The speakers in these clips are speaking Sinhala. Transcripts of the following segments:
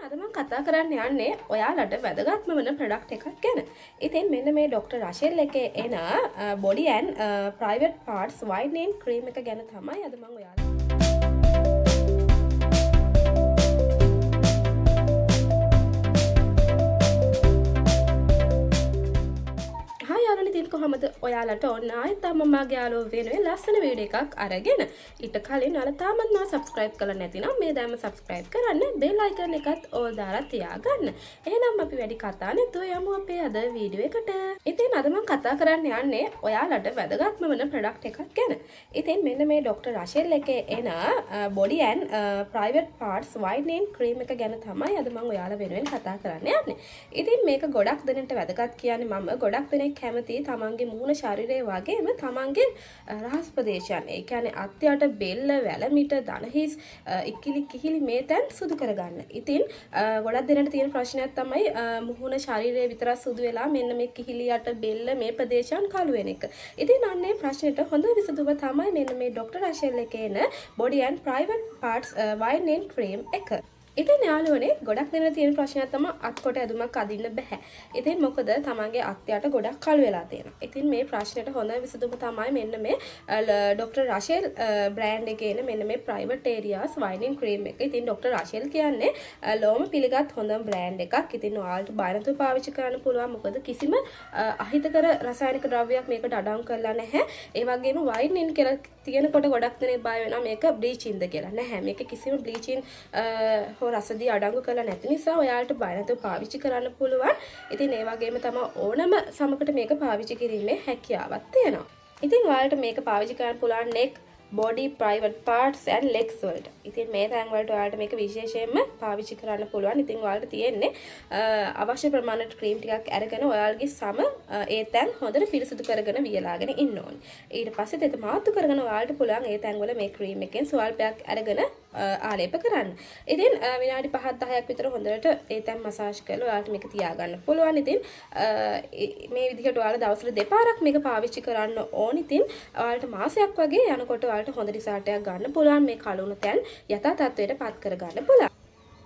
අද මම කතා කරන්න යන්නේ ඔයාලට වැදගත්ම වෙන ප්‍රොඩක්ට් එකක් ගැන. ඉතින් මෙන්න මේ ඩොක්ටර් රෂෙල් එකේ එන body and private parts whitening cream එක ගැන තමයි අද මම ඔයාලට කොහොමද ඔයාලට ඔන්න ආයෙත් මමගේ යාළුවෝ වෙනුවෙන් ලස්සන වීඩියෝ එකක් අරගෙන ඊට කලින් ඔයාලා තාමත් මම subscribe කරලා නැතිනම් මේ දැන්ම subscribe කරන්න bell icon එකත් ඕල් දාලා තියාගන්න. එහෙනම් අපි වැඩි කතා නැතුව යමු අපේ අද වීඩියෝ එකට. ඉතින් අද මම කතා කරන්න යන්නේ ඔයාලට වැදගත්ම වෙන product එකක් ගැන. ඉතින් මෙන්න මේ ඩොක්ටර් රෂෙල් එකේ එන body and private parts whitening cream එක ගැන තමයි අද මම ඔයාලා වෙනුවෙන් කතා කරන්න යන්නේ. ඉතින් මේක ගොඩක් දෙනෙක්ට වැදගත් කියන්නේ මම ගොඩක් දෙනෙක් කැමති තමන්ගේ මූණ ශරීරය වගේම තමන්ගේ රහස් ප්‍රදේශයන් ඒ කියන්නේ අත්යට බෙල්ල වැලමිට දණහිස් ඉකිලි කිහිලි මේ තැන් සුදු කරගන්න. ඉතින් ගොඩක් දෙනෙක්ට තියෙන ප්‍රශ්නයක් තමයි මූණ ශරීරය විතරක් සුදු වෙලා මෙන්න මේ කිහිලි යට බෙල්ල මේ ප්‍රදේශයන් කළු වෙන එක. ඉතින් අන්නේ ප්‍රශ්නෙට හොඳ විසඳුම තමයි මෙන්න මේ ඩොක්ටර් රෂෙල් එකේ එන body and private parts whitening cream එක. ඉතින් යාළුවනේ ගොඩක් දෙනෙක් තියෙන ප්‍රශ්නයක් තමයි අත්කොට ඇදුමක් අදින්න බෑ. ඉතින් මොකද තමන්ගේ අත්යට ගොඩක් කළු වෙලා තියෙනවා. ඉතින් මේ ප්‍රශ්නෙට හොඳ විසඳුම තමයි මෙන්න මේ ඩොක්ටර් රෂෙල් බ්‍රෑන්ඩ් එකේ එන මෙන්න මේ private areas whitening cream එක. ඉතින් ඩොක්ටර් රෂෙල් කියන්නේ ලෝම පිළිගත් හොඳම බ්‍රෑන්ඩ් එකක්. ඉතින් ඔයාලට බය නැතුව පාවිච්චි කරන්න පුළුවන්. මොකද කිසිම අහිතකර රසායනික ද්‍රව්‍යයක් මේකට අඩංගු කරලා නැහැ. ඒ වගේම whitening කියලා තියෙනකොට ගොඩක් දෙනෙක් බය වෙනවා මේක බ්ලීචින්ද කියලා. නැහැ. මේක කිසිම බ්ලීචින් රසදී අඩංගු කරලා නැති නිසා ඔයාලට බය නැතුව පාවිච්චි කරන්න පුළුවන්. ඉතින් ඒ වගේම තමයි ඕනම සමකට මේක පාවිච්චි කිරීමේ හැකියාවක් තියෙනවා. ඉතින් ඔයාලට මේක පාවිච්චි කරන්න පුළුවන් neck, body, private parts and legs වලට. ඉතින් මේ තැන් වලට ඔයාලට මේක විශේෂයෙන්ම පාවිච්චි කරන්න පුළුවන්. ඉතින් ඔයාලට තියෙන්නේ අවශ්‍ය ප්‍රමාණයට ක්‍රීම් ටිකක් අරගෙන ඔයාලගේ සම ඒ තැන් හොඳට පිරිසිදු කරගෙන වියලාගෙන ඉන්න ඕනේ. ඊට පස්සේ දෙත මාතු කරගෙන ඔයාලට පුළුවන් ඒ තැන් වල මේ ක්‍රීම් එකෙන් ස්වල්පයක් අරගෙන ආලේප කරන්න. ඉතින් විනාඩි 5-10ක් විතර හොඳට ඒ තැන් මසාජ් කරලා ඔයාලට මේක තියාගන්න පුළුවන්. ඉතින් මේ විදිහට ඔයාලා දවසට දෙපාරක් මේක පාවිච්චි කරන්න ඕනේ. ඉතින් ඔයාලට මාසයක් වගේ යනකොට ඔයාලට හොඳ රිසල්ට් එකක් ගන්න පුළුවන්. මේ කලුණු තැන් යථා තත්ත්වයට පත් කරගන්න පුළුවන්.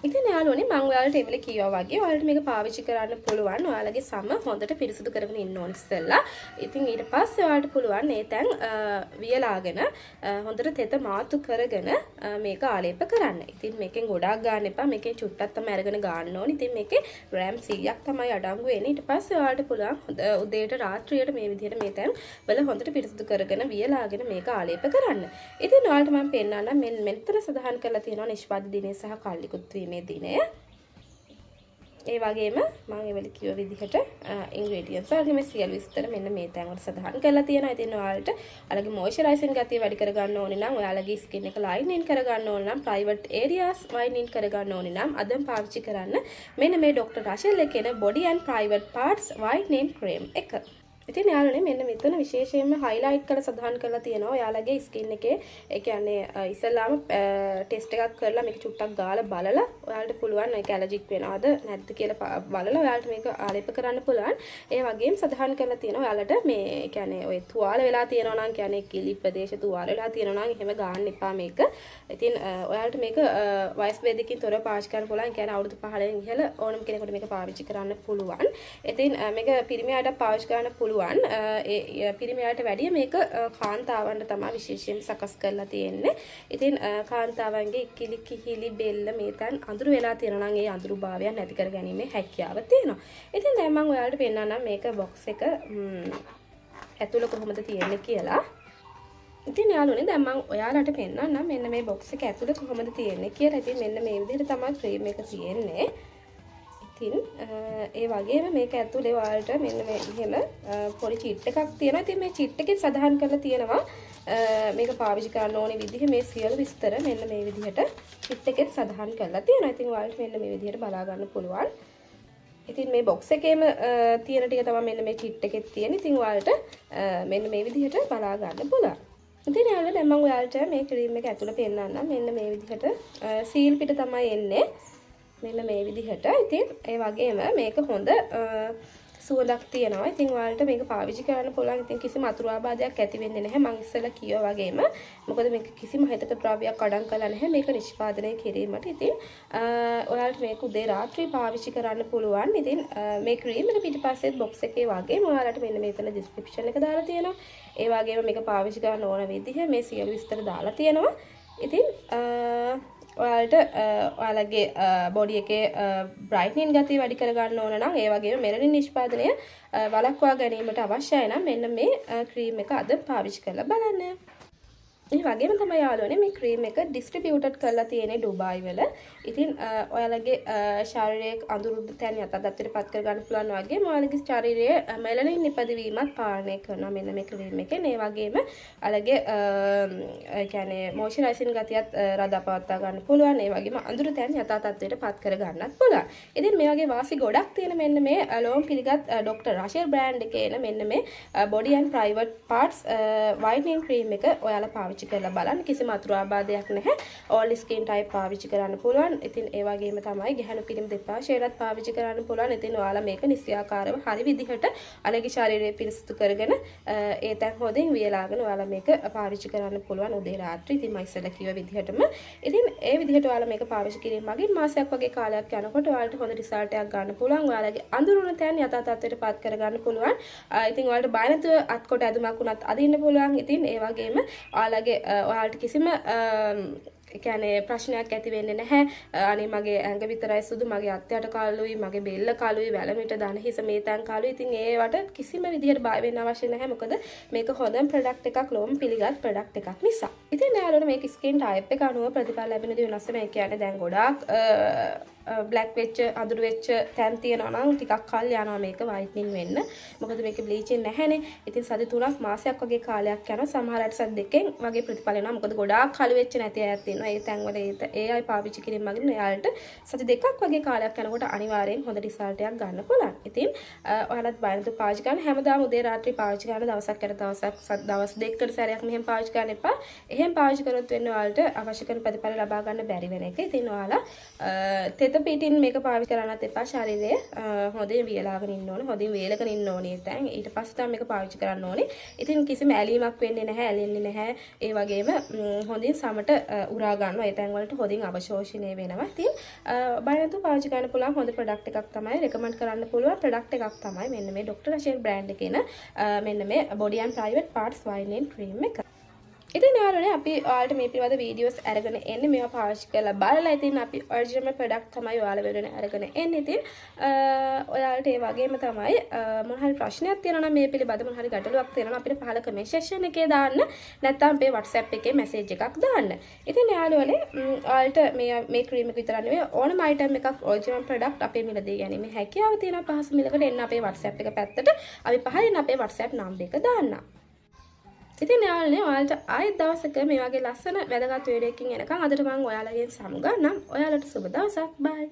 ඉතින් යාළුවනේ මම ඔයාලට එවල කිව්වා වගේ ඔයාලට මේක පාවිච්චි කරන්න පුළුවන්. ඔයාලගේ සම හොඳට පිරිසිදු කරගෙන ඉන්න ඕනේ ඉස්සෙල්ලා. ඉතින් ඊට පස්සේ ඔයාලට පුළුවන් මේ තැන් වියලාගෙන හොඳට තෙත මාතු කරගෙන මේක ආලේප කරන්න. ඉතින් මේකෙන් ගොඩාක් ගන්න එපා. මේකෙන් චුට්ටක් තමයි අරගෙන ගන්න ඕනේ. ඉතින් මේකේ ග්‍රෑම් 100ක් තමයි අඩංගු වෙන්නේ. ඊට පස්සේ ඔයාලට පුළුවන් උදේට රාත්‍රියට මේ විදිහට මේ තැන් වල හොඳට පිරිසිදු කරගෙන වියලාගෙන මේක ආලේප කරන්න. ඉතින් ඔයාලට මම පෙන්නන්නම් මෙතන සඳහන් කරලා තියෙනවා නිෂ්පාද දිනය සහ කල්ලිකුත් වීම දිනය. ඒ වගේම මම ඒවල කිව්ව විදිහට ඉන්ග්‍රීඩියන්ට්ස් වලගේ මේ සියලු විස්තර මෙන්න මේ තැන් වල සඳහන් කරලා තියෙනවා. ඉතින් ඔයාලට ඔයාලගේ මොයිස්චරයිසින් ගතිය වැඩි කරගන්න ඕනේ නම් ඔයාලගේ ස්කින් එක ලයිනින් කරගන්න ඕනේ නම් ප්‍රයිවට් ඒරියාස් වයිනින් කරගන්න ඕනේ නම් අදම පාවිච්චි කරන්න මෙන්න මේ ඩොක්ටර් රෂෙල් එකේ body and private parts whitening cream එක. ඉතින් යාළුවනේ මෙන්න මෙතන විශේෂයෙන්ම highlight කරලා සඳහන් කරලා තියෙනවා ඔයාලගේ ස්කින් එකේ ඒ කියන්නේ ඉස්සෙල්ලාම ටෙස්ට් එකක් කරලා මේක චුට්ටක් ගාලා බලලා ඔයාලට පුළුවන් මේක ඇලර්ජික් වෙනවද නැද්ද කියලා බලලා ඔයාලට මේක ආලේප කරන්න පුළුවන්. ඒ වගේම සඳහන් කරලා තියෙනවා ඔයාලට මේ ඒ කියන්නේ ඔය තුවාල වෙලා තියෙනවා නම් කියන්නේ කිලි ප්‍රදේශ තුවාල වෙලා තියෙනවා නම් එහෙම ගන්න එපා මේක. ඉතින් ඔයාලට මේක වයස් භේදකින් තොරව පාවිච්චි කරන්න පුළුවන්. ඒ කියන්නේ අවුරුදු 15 ඉහළ ඕනම කෙනෙකුට මේක පාවිච්චි කරන්න පුළුවන්. ඉතින් මේක පිරිමියාට පාවිච්චි කරන්න පුළුවන්. ඒ පිරිමියාට වැඩිය මේක කාන්තාවන්ට තමයි විශේෂයෙන් සකස් කරලා තියෙන්නේ. ඉතින් කාන්තාවන්ගේ කිලි කිහිලි බෙල්ල මේ තැන් අඳුරු වෙලා තියෙනවා නම් ඒ අඳුරු භාවය නැති කර ගැනීමේ හැකියාව තියෙනවා. ඉතින් දැන් මම ඔයාලට පෙන්නන්නම් මේක බොක්ස් එක ඇතුළ කොහොමද තියෙන්නේ කියලා. ඉතින් යාළුවනේ දැන් මම ඔයාලට පෙන්නන්නම් මෙන්න මේ බොක්ස් එක ඇතුළ කොහොමද තියෙන්නේ කියලා. ඉතින් මෙන්න මේ විදිහට තමයි ක්‍රීම් එක තියෙන්නේ. ඉතින් ඒ වගේම මේක ඇතුලේ ඔයාලට මෙන්න මේ එහෙම පොඩි චිට් එකක් තියෙනවා. ඉතින් මේ චිට් එකේ සඳහන් කරලා තියෙනවා මේක පාවිච්චි කරන්න ඕනේ විදිහ මේ සියලු විස්තර මෙන්න මේ විදිහට චිට් එකේ සඳහන් කරලා තියෙනවා. ඉතින් ඔයාලට මෙන්න මේ විදිහට බලා ගන්න පුළුවන්. ඉතින් මේ බොක්ස් එකේම තියෙන ටික තමයි මෙන්න මේ චිට් එකේ තියෙන්නේ. ඉතින් ඔයාලට මෙන්න මේ විදිහට බලා ගන්න පුළුවන්. ඉතින් යාළුවා දැන් මම ඔයාලට මේ ක්‍රීම් එක ඇතුලේ පෙන්නන්නම්. මෙන්න මේ විදිහට සීල් පිට තමයි එන්නේ. මෙන්න මේ විදිහට. ඉතින් ඒ වගේම මේක හොඳ සුවඳක් තියෙනවා. ඉතින් ඔයාලට මේක පාවිච්චි කරන්න පුළුවන්. ඉතින් කිසිම අතුරු ආබාධයක් ඇති වෙන්නේ නැහැ. මම ඉස්සෙල්ලා කිව්වා වගේම. මොකද මේක කිසිම හිතක ද්‍රව්‍යයක් අඩං කරලා නැහැ. මේක නිෂ්පාදනය කිරීමට. ඉතින් ඔයාලට මේක උදේ රාත්‍රී පාවිච්චි කරන්න පුළුවන්. ඉතින් මේ ක්‍රීම් එක පිටිපස්සෙත් බොක්ස් එකේ වගේම ඔයාලට මෙන්න මෙතන ඩිස්ක්‍රිප්ෂන් එක දාලා තියෙනවා. ඒ වගේම මේක පාවිච්චි කරන්න ඕන විදිහ මේ සියලු විස්තර දාලා තියෙනවා. ඉතින් ඔයාලට ඔයාලගේ බොඩි එකේ බ්‍රයිට්නින් ගතිය වැඩි කරගන්න ඕන නම් ඒ වගේම මෙලනින් නිෂ්පාදනය වළක්වා ගැනීමට අවශ්‍යයි නම් මෙන්න මේ ක්‍රීම් එක අද පාවිච්චි කරලා බලන්න. ඒ වගේම තමයි යාළුවනේ මේ ක්‍රීම් එක ඩිස්ට්‍රිබියුටඩ් කරලා තියෙන්නේ ඩුබායි වල. ඉතින් ඔයාලගේ ශාරීරික අඳුරු තැන් යටතට පත් කරගන්න පුළුවන් වගේම ඔයාලගේ ශාරීරියේ මෙලනින් නිපදවීමත් පාලනය කරනවා මෙන්න මේ ක්‍රීම් එකෙන්. ඒ වගේම ඔයාලගේ ඒ කියන්නේ මොයිස්චරයිසින් ගතියත් රඳාපවත්වා ගන්න පුළුවන්. ඒ වගේම අඳුරු තැන් යටතට පත් කරගන්නත් පුළුවන්. ඉතින් මේ වගේ වාසි ගොඩක් තියෙන මෙන්න මේ ලෝම් පිළිගත් ડોක්ටර් රෂෙල් බ්‍රෑන්ඩ් එකේ එන මෙන්න මේ body and private parts whitening cream එක ඔයාලා පාවිච්චි කරලා බලන්න. කිසිම අතුරු ආබාධයක් නැහැ. ඕල් ස්කින් ටයිප් පාවිච්චි කරන්න පුළුවන්. ඉතින් ඒ වගේම තමයි ගැහණු පිරිමි දෙපාර්ශ්වයටත් පාවිච්චි කරන්න පුළුවන්. ඉතින් ඔයාලා මේක නිසියාකාරව හරි විදිහට අලගේ ශරීරය පිරිසිදු කරගෙන ඒ තැන් හොදින් වියලාගෙන ඔයාලා මේක පාවිච්චි කරන්න පුළුවන් උදේ රාත්‍රී. ඉතින් මම ඉස්සෙල්ලා කිව්ව විදිහටම. ඉතින් ඒ විදිහට ඔයාලා මේක පාවිච්චි කිරීම මගින් මාසයක් වගේ කාලයක් යනකොට ඔයාලට හොඳ රිසල්ට් එකක් ගන්න පුළුවන්. ඔයාලගේ අඳුරුණ තැන් යථා තත්ත්වයට පත් කරගන්න පුළුවන්. ඉතින් ඔයාලට බය නැතුව අත්කොට ඇදුමක් උනත් අදින්න පුළුවන්. ඉතින් ඒ වගේම ඔයාලගේ ඔයාලට කිසිම කියන්නේ ප්‍රශ්නයක් ඇති වෙන්නේ නැහැ. අනේ මගේ ඇඟ විතරයි සුදු, මගේ අත් යට කළුයි, මගේ බෙල්ල කළුයි, වැලමිට දන හිස මේ තැන් කළුයි. ඉතින් ඒවට කිසිම විදිහට බය වෙන්න අවශ්‍ය නැහැ. මොකද මේක හොඳම ප්‍රොඩක්ට් එකක්, ලෝම පිළිගත් ප්‍රොඩක්ට් එකක් නිසා. ඉතින් යාළුවනේ මේක ස්කින් ටයිප් එක අනුව ප්‍රතිඵල ලැබෙන දේ වෙනස් වෙනවා. ඒ කියන්නේ දැන් ගොඩාක් බ්ලැක් වෙච්ච අඳුරු වෙච්ච තැන් තියෙනවා නම් ටිකක් කල් යනවා මේක වයිට්නින් වෙන්න. මොකද මේක බ්ලීචින් නැහැනේ. ඉතින් සති 3ක් මාසයක් වගේ කාලයක් යනවා. සමහරට සති 2කින් වගේ ප්‍රතිඵල එනවා. මොකද ගොඩාක් කළු වෙච්ච නැති අයත් ඉන්නවා. ඒ තැන් වල ඒ අය පාවිච්චි කිරීම මගින් එයාලට සති 2ක් වගේ කාලයක් යනකොට අනිවාර්යෙන් හොඳ රිසල්ට් එකක් ගන්න පුළුවන්. ඉතින් ඔයාලත් බයනතු පාවිච්චි කරන්න. හැමදාම උදේ රාත්‍රී පාවිච්චි කරන දවසක් යට දවසක් දවස් දෙකකට සැරයක් මෙහෙම පාවිච්චි කරන්න එපා. එහෙම පාවිච්චි කරොත් වෙන්නේ ඔයාලට අවශ්‍ය කරන ප්‍රතිඵල ලබා ගන්න බැරි වෙන එක. ඉතින් ඔයාලා පිටින් මේක පාවිච්චි කරන්නත් එපා. ශරීරය හොඳින් වියලාගෙන ඉන්න ඕනේ. හොඳින් වේලගෙන ඉන්න ඕනේ දැන්. ඊට පස්සේ තමයි මේක පාවිච්චි කරන්න ඕනේ. ඉතින් කිසිම ඇලීමක් වෙන්නේ නැහැ, ඇලෙන්නේ නැහැ. ඒ වගේම හොඳින් සමට උරා ගන්නවා. ඒ තැන් වලට හොඳින් අවශෝෂණය වෙනවා. ඉතින් බය නැතුව පාවිච්චි කරන්න පුළුවන් හොඳ ප්‍රොඩක්ට් එකක් තමයි රෙකමන්ඩ් කරන්න පුළුවන් ප්‍රොඩක්ට් එකක් තමයි මෙන්න මේ ડોක්ටර් රෂෙල් බ්‍රෑන්ඩ් එකේ මෙන්න මේ body and private parts whitening cream එක. ඉතින් යාළුවනේ අපි ඔයාලට මේ පිළිබඳ වීඩියෝස් අරගෙන එන්නේ මේවා පාවිච්චි කරලා බලලා. ඉතින් අපි ඔරිජිනල් ප්‍රොඩක්ට් තමයි ඔයාලා වෙනුවෙන් අරගෙන එන්නේ. ඉතින් ඔයාලට ඒ වගේම තමයි මොන හරි ප්‍රශ්නයක් තියෙනවා නම් මේ පිළිබඳ මොන හරි ගැටලුවක් තියෙනවා නම් අපිට පහල කමෙන්ට් සෙක්ෂන් එකේ දාන්න. නැත්නම් අපේ WhatsApp එකේ මැසේජ් එකක් දාන්න. ඉතින් යාළුවනේ ඔයාලට මේ ක්‍රීම් එක විතර නෙවෙයි ඕනම අයිටම් එකක් ඔරිජිනල් ප්‍රොඩක්ට් අපේ මිලදී ගැනීම හැකියාව තියෙන පහසු මිලකට එන්න අපේ WhatsApp එක පැත්තට. අපි පහලින් අපේ WhatsApp නම්බර් එක දාන්නම්. ඉතින් යාළුවනේ ඔයාලට ආයෙත් දවසක මේ වගේ ලස්සන වැදගත් වීඩියෝ එකකින් එනකම් අදට මම ඔයාලගෙන් සමුගන්නම්. ඔයාලට සුබ දවසක්. බයි.